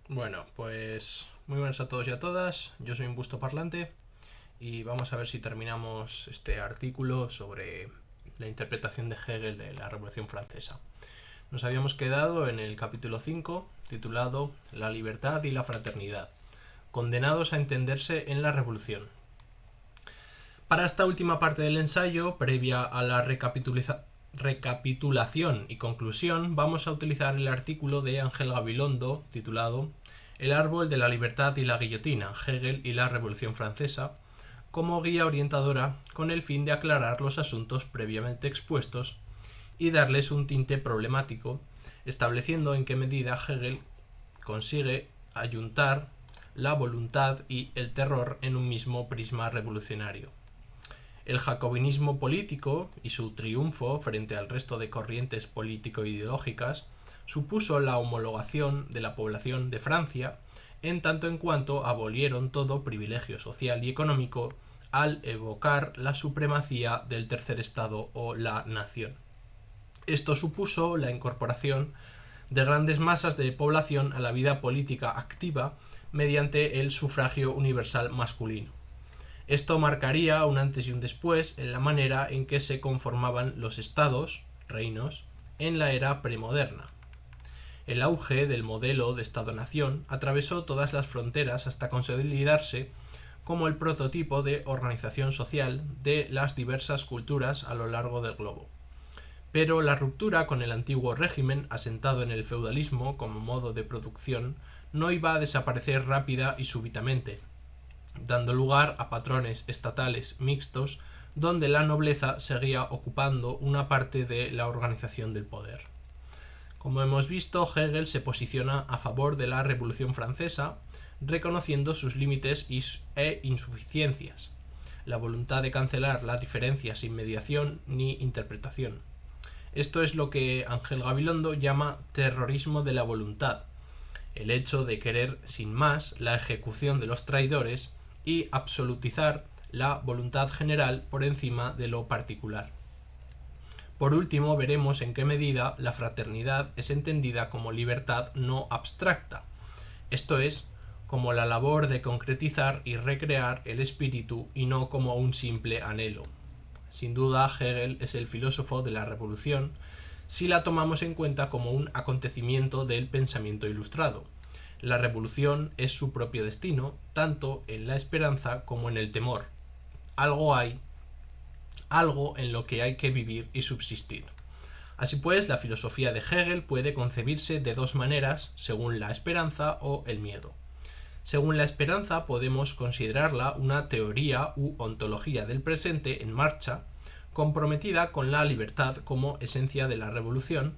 Bueno, pues muy buenas a todos y a todas. Yo soy un busto parlante y vamos a ver si terminamos este artículo sobre la interpretación de Hegel de la Revolución Francesa. Nos habíamos quedado en el capítulo 5, titulado La libertad y la fraternidad, condenados a entenderse en la Revolución. Para esta última parte del ensayo, previa a la recapitulación y conclusión, vamos a utilizar el artículo de Ángel Gabilondo titulado El árbol de la libertad y la guillotina, Hegel y la Revolución Francesa, como guía orientadora con el fin de aclarar los asuntos previamente expuestos y darles un tinte problemático, estableciendo en qué medida Hegel consigue ayuntar la voluntad y el terror en un mismo prisma revolucionario. El jacobinismo político y su triunfo frente al resto de corrientes político-ideológicas supuso la homologación de la población de Francia en tanto en cuanto abolieron todo privilegio social y económico al evocar la supremacía del tercer estado o la nación. Esto supuso la incorporación de grandes masas de población a la vida política activa mediante el sufragio universal masculino. Esto marcaría un antes y un después en la manera en que se conformaban los estados, reinos, en la era premoderna. El auge del modelo de Estado-nación atravesó todas las fronteras hasta consolidarse como el prototipo de organización social de las diversas culturas a lo largo del globo. Pero la ruptura con el antiguo régimen, asentado en el feudalismo como modo de producción, no iba a desaparecer rápida y súbitamente, dando lugar a patrones estatales mixtos donde la nobleza seguía ocupando una parte de la organización del poder. Como hemos visto, Hegel se posiciona a favor de la Revolución Francesa, reconociendo sus límites e insuficiencias, la voluntad de cancelar la diferencia sin mediación ni interpretación. Esto es lo que Ángel Gabilondo llama terrorismo de la voluntad, el hecho de querer sin más la ejecución de los traidores y absolutizar la voluntad general por encima de lo particular. Por último, veremos en qué medida la fraternidad es entendida como libertad no abstracta, esto es, como la labor de concretizar y recrear el espíritu y no como un simple anhelo. Sin duda, Hegel es el filósofo de la Revolución si la tomamos en cuenta como un acontecimiento del pensamiento ilustrado. La revolución es su propio destino, tanto en la esperanza como en el temor. Algo en lo que hay que vivir y subsistir. Así pues, la filosofía de Hegel puede concebirse de dos maneras, según la esperanza o el miedo. Según la esperanza, podemos considerarla una teoría u ontología del presente en marcha, comprometida con la libertad como esencia de la revolución,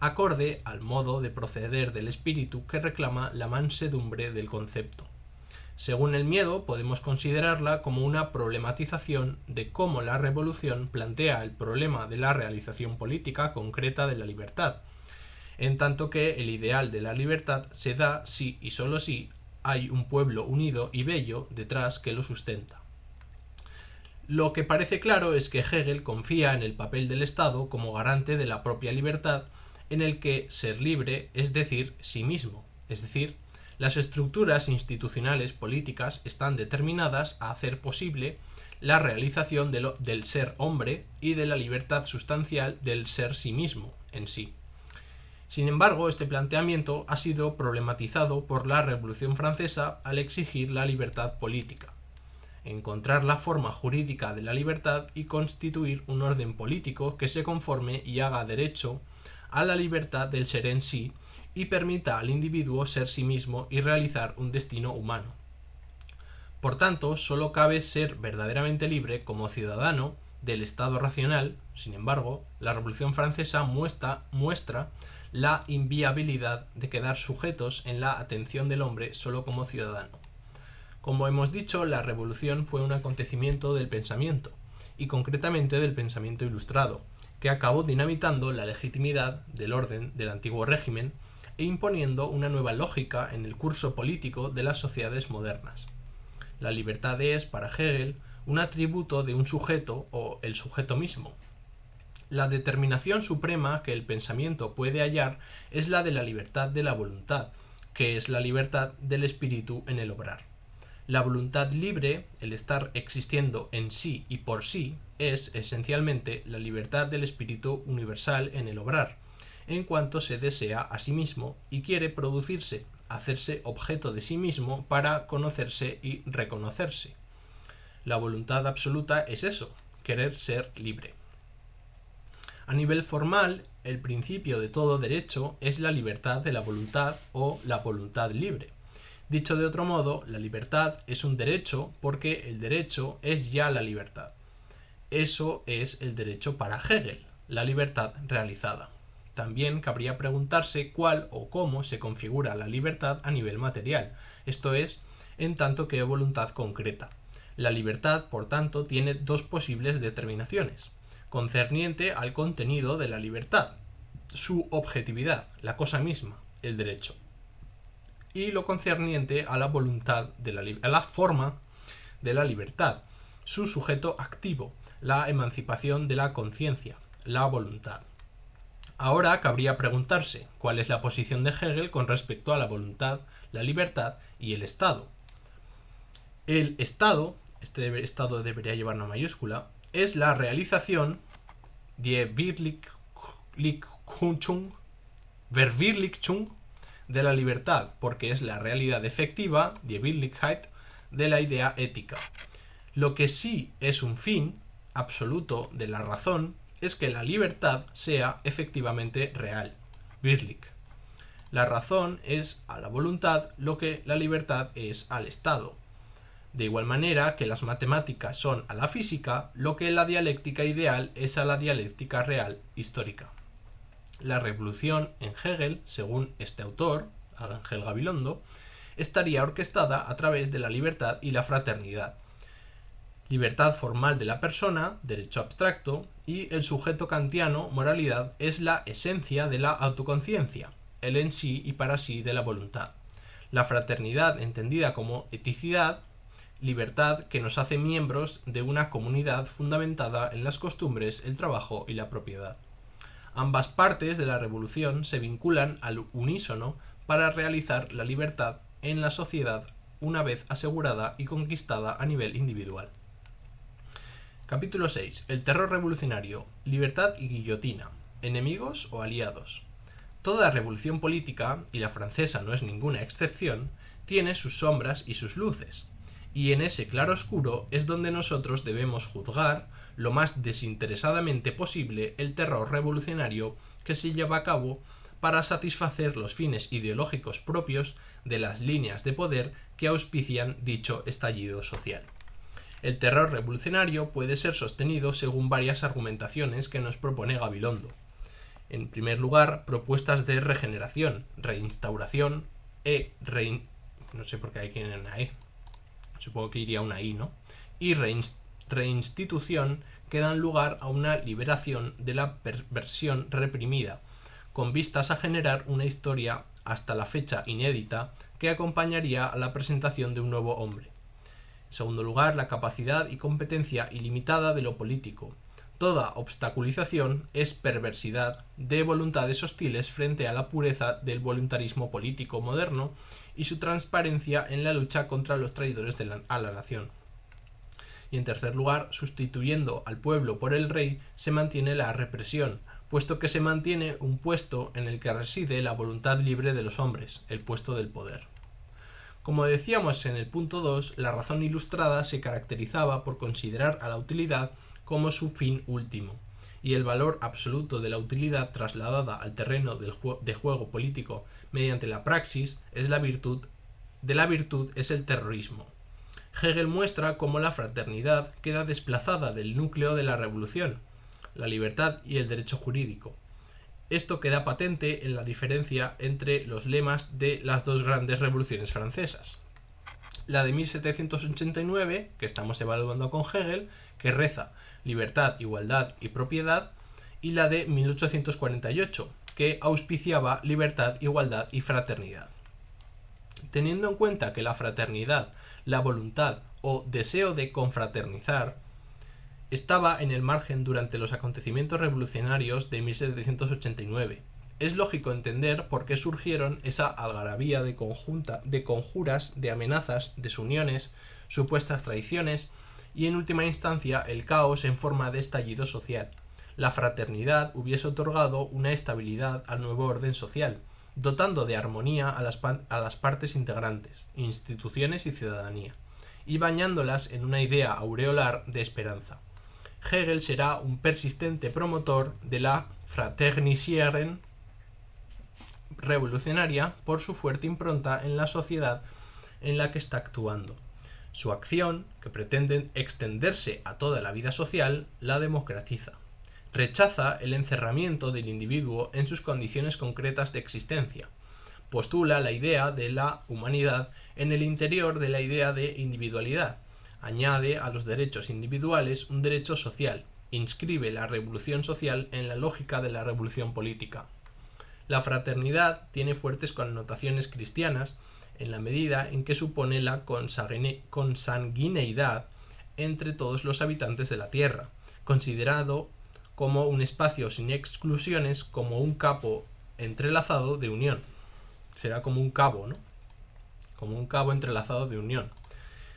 acorde al modo de proceder del espíritu que reclama la mansedumbre del concepto. Según el miedo, podemos considerarla como una problematización de cómo la revolución plantea el problema de la realización política concreta de la libertad, en tanto que el ideal de la libertad se da si y sólo si hay un pueblo unido y bello detrás que lo sustenta. Lo que parece claro es que Hegel confía en el papel del Estado como garante de la propia libertad, en el que ser libre es decir sí mismo, es decir, las estructuras institucionales políticas están determinadas a hacer posible la realización del ser hombre y de la libertad sustancial del ser sí mismo en sí. Sin embargo, este planteamiento ha sido problematizado por la Revolución Francesa al exigir la libertad política, encontrar la forma jurídica de la libertad y constituir un orden político que se conforme y haga derecho a la libertad del ser en sí y permita al individuo ser sí mismo y realizar un destino humano. Por tanto, solo cabe ser verdaderamente libre como ciudadano del Estado racional. Sin embargo, la Revolución Francesa muestra la inviabilidad de quedar sujetos en la atención del hombre solo como ciudadano. Como hemos dicho, la revolución fue un acontecimiento del pensamiento, y concretamente del pensamiento ilustrado, que acabó dinamitando la legitimidad del orden del antiguo régimen e imponiendo una nueva lógica en el curso político de las sociedades modernas. La libertad es, para Hegel, un atributo de un sujeto o el sujeto mismo. La determinación suprema que el pensamiento puede hallar es la de la libertad de la voluntad, que es la libertad del espíritu en el obrar. La voluntad libre, el estar existiendo en sí y por sí, es esencialmente la libertad del espíritu universal en el obrar, en cuanto se desea a sí mismo y quiere producirse, hacerse objeto de sí mismo para conocerse y reconocerse. La voluntad absoluta es eso, querer ser libre. A nivel formal, el principio de todo derecho es la libertad de la voluntad o la voluntad libre. Dicho de otro modo, la libertad es un derecho porque el derecho es ya la libertad. Eso es el derecho para Hegel, la libertad realizada. También cabría preguntarse cuál o cómo se configura la libertad a nivel material, esto es, en tanto que voluntad concreta. La libertad, por tanto, tiene dos posibles determinaciones, concerniente al contenido de la libertad, su objetividad, la cosa misma, el derecho, y lo concerniente a la voluntad a la forma de la libertad, su sujeto activo, la emancipación de la conciencia, la voluntad. Ahora cabría preguntarse cuál es la posición de Hegel con respecto a la voluntad, la libertad y el Estado. El Estado, este Estado debería llevar una mayúscula, es la realización Verwirklichung de la libertad, porque es la realidad efectiva, die Wirklichkeit, de la idea ética. Lo que sí es un fin absoluto de la razón es que la libertad sea efectivamente real, wirklich. La razón es a la voluntad lo que la libertad es al Estado. De igual manera que las matemáticas son a la física lo que la dialéctica ideal es a la dialéctica real histórica. La revolución en Hegel, según este autor, Ángel Gabilondo, estaría orquestada a través de la libertad y la fraternidad. Libertad formal de la persona, derecho abstracto, y el sujeto kantiano, moralidad, es la esencia de la autoconciencia, el en sí y para sí de la voluntad. La fraternidad, entendida como eticidad, libertad que nos hace miembros de una comunidad fundamentada en las costumbres, el trabajo y la propiedad. Ambas partes de la revolución se vinculan al unísono para realizar la libertad en la sociedad una vez asegurada y conquistada a nivel individual. Capítulo 6. El terror revolucionario. Libertad y guillotina. ¿Enemigos o aliados? Toda revolución política, y la francesa no es ninguna excepción, tiene sus sombras y sus luces. Y en ese claroscuro es donde nosotros debemos juzgar lo más desinteresadamente posible el terror revolucionario que se lleva a cabo para satisfacer los fines ideológicos propios de las líneas de poder que auspician dicho estallido social. El terror revolucionario puede ser sostenido según varias argumentaciones que nos propone Gabilondo. En primer lugar, propuestas de regeneración, reinstauración no sé por qué hay que ir en una supongo que iría una I, ¿no? Y reinstitución que dan lugar a una liberación de la perversión reprimida, con vistas a generar una historia hasta la fecha inédita que acompañaría a la presentación de un nuevo hombre. En segundo lugar, la capacidad y competencia ilimitada de lo político. Toda obstaculización es perversidad de voluntades hostiles frente a la pureza del voluntarismo político moderno y su transparencia en la lucha contra los traidores a la nación. Y en tercer lugar, sustituyendo al pueblo por el rey, se mantiene la represión, puesto que se mantiene un puesto en el que reside la voluntad libre de los hombres, el puesto del poder. Como decíamos en el punto 2, la razón ilustrada se caracterizaba por considerar a la utilidad como su fin último, y el valor absoluto de la utilidad trasladada al terreno de juego político mediante la praxis es la virtud, de la virtud es el terrorismo. Hegel muestra cómo la fraternidad queda desplazada del núcleo de la revolución, la libertad y el derecho jurídico. Esto queda patente en la diferencia entre los lemas de las dos grandes revoluciones francesas. La de 1789, que estamos evaluando con Hegel, que reza libertad, igualdad y propiedad, y la de 1848, que auspiciaba libertad, igualdad y fraternidad. Teniendo en cuenta que la fraternidad, la voluntad o deseo de confraternizar estaba en el margen durante los acontecimientos revolucionarios de 1789, es lógico entender por qué surgieron esa algarabía de conjuras, de amenazas, desuniones, supuestas traiciones y en última instancia el caos en forma de estallido social. La fraternidad hubiese otorgado una estabilidad al nuevo orden social, dotando de armonía a las partes integrantes, instituciones y ciudadanía, y bañándolas en una idea aureolar de esperanza. Hegel será un persistente promotor de la Fraternisierung revolucionaria por su fuerte impronta en la sociedad en la que está actuando. Su acción, que pretende extenderse a toda la vida social, la democratiza. Rechaza el encerramiento del individuo en sus condiciones concretas de existencia. Postula la idea de la humanidad en el interior de la idea de individualidad. Añade a los derechos individuales un derecho social. Inscribe la revolución social en la lógica de la revolución política. La fraternidad tiene fuertes connotaciones cristianas en la medida en que supone la consanguineidad entre todos los habitantes de la Tierra, considerado como un espacio sin exclusiones, como un capo entrelazado de unión. Será como un cabo, ¿no? Como un cabo entrelazado de unión.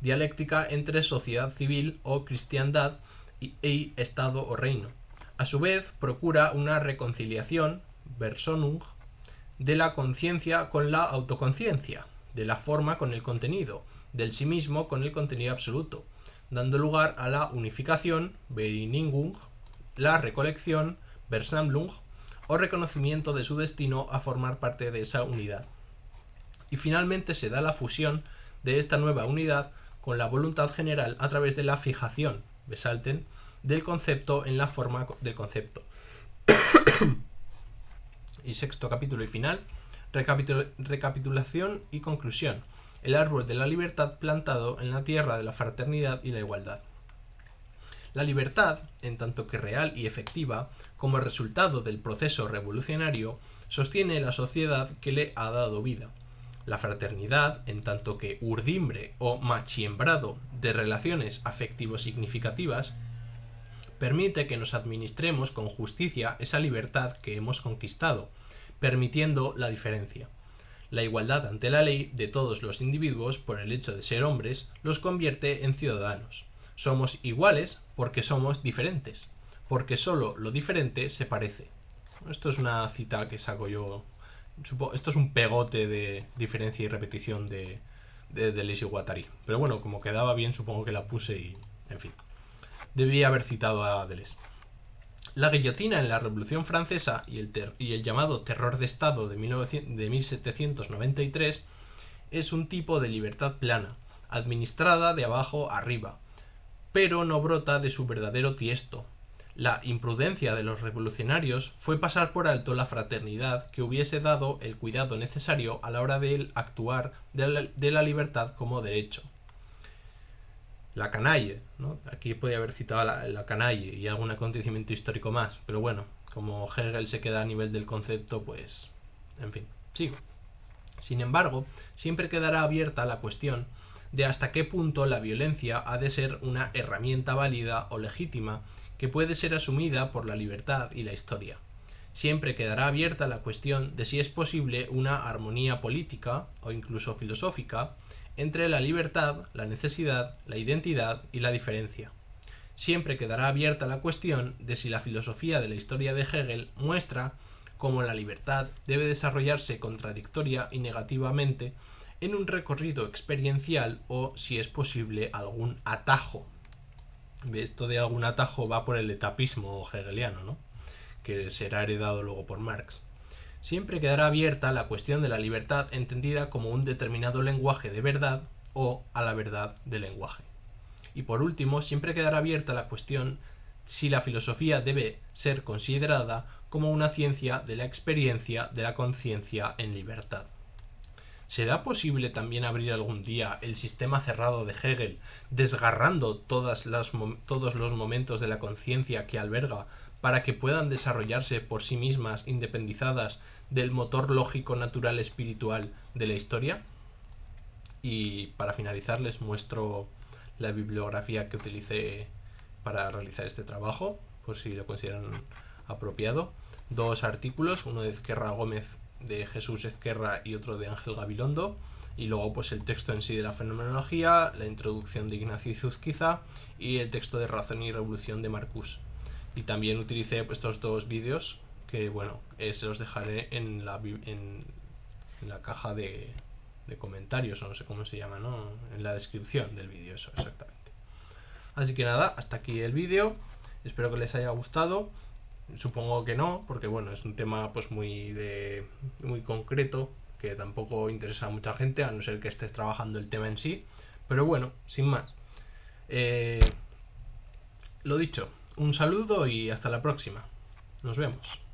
Dialéctica entre sociedad civil o cristiandad y Estado o reino. A su vez, procura una reconciliación, Versöhnung, de la conciencia con la autoconciencia, de la forma con el contenido, del sí mismo con el contenido absoluto, dando lugar a la unificación, Vereinigung, la recolección, Versammlung, o reconocimiento de su destino a formar parte de esa unidad. Y finalmente se da la fusión de esta nueva unidad con la voluntad general a través de la fijación, Besalten, del concepto en la forma del concepto. Y sexto capítulo y final, recapitulación y conclusión. El árbol de la libertad plantado en la tierra de la fraternidad y la igualdad. La libertad, en tanto que real y efectiva, como resultado del proceso revolucionario, sostiene la sociedad que le ha dado vida. La fraternidad, en tanto que urdimbre o machiembrado de relaciones afectivo significativas, permite que nos administremos con justicia esa libertad que hemos conquistado, permitiendo la diferencia. La igualdad ante la ley de todos los individuos, por el hecho de ser hombres, los convierte en ciudadanos. Somos iguales porque somos diferentes, porque solo lo diferente se parece. Esto es una cita que saco yo. Esto es un pegote de diferencia y repetición de Deleuze y Guattari. Pero bueno, como quedaba bien, supongo que la puse y, en fin. Debía haber citado a Deleuze. La guillotina en la Revolución Francesa y el llamado terror de Estado de 1793 es un tipo de libertad plana, administrada de abajo arriba, pero no brota de su verdadero tiesto. La imprudencia de los revolucionarios fue pasar por alto la fraternidad que hubiese dado el cuidado necesario a la hora de actuar de la libertad como derecho. La canaille, ¿no? Aquí podría haber citado la canaille y algún acontecimiento histórico más, pero bueno, como Hegel se queda a nivel del concepto, pues, en fin, sigo. Sin embargo, siempre quedará abierta la cuestión de hasta qué punto la violencia ha de ser una herramienta válida o legítima que puede ser asumida por la libertad y la historia. Siempre quedará abierta la cuestión de si es posible una armonía política o incluso filosófica entre la libertad, la necesidad, la identidad y la diferencia. Siempre quedará abierta la cuestión de si la filosofía de la historia de Hegel muestra cómo la libertad debe desarrollarse contradictoria y negativamente en un recorrido experiencial o si es posible algún atajo. Esto de algún atajo va por el etapismo hegeliano, ¿no? Que será heredado luego por Marx. Siempre quedará abierta la cuestión de la libertad entendida como un determinado lenguaje de verdad o a la verdad del lenguaje. Y por último, siempre quedará abierta la cuestión si la filosofía debe ser considerada como una ciencia de la experiencia de la conciencia en libertad. ¿Será posible también abrir algún día el sistema cerrado de Hegel, desgarrando todos los momentos de la conciencia que alberga para que puedan desarrollarse por sí mismas independizadas del motor lógico natural espiritual de la historia? Y para finalizar les muestro la bibliografía que utilicé para realizar este trabajo, por si lo consideran apropiado. dos artículos, uno de Ezquerra Gómez, de Jesús Ezquerra, y otro de Ángel Gabilondo, y luego pues el texto en sí de la fenomenología, la introducción de Ignacio Izuzquiza y el texto de Razón y Revolución de Marcuse. Y también utilicé pues, estos dos vídeos que bueno, se los dejaré en la caja de comentarios, o no sé cómo se llama, ¿no? En la descripción del vídeo, eso exactamente. Así que nada, hasta aquí el vídeo. Espero que les haya gustado. Supongo que no, porque bueno, es un tema pues muy concreto, que tampoco interesa a mucha gente, a no ser que estés trabajando el tema en sí. Pero bueno, sin más. Lo dicho, un saludo y hasta la próxima. Nos vemos.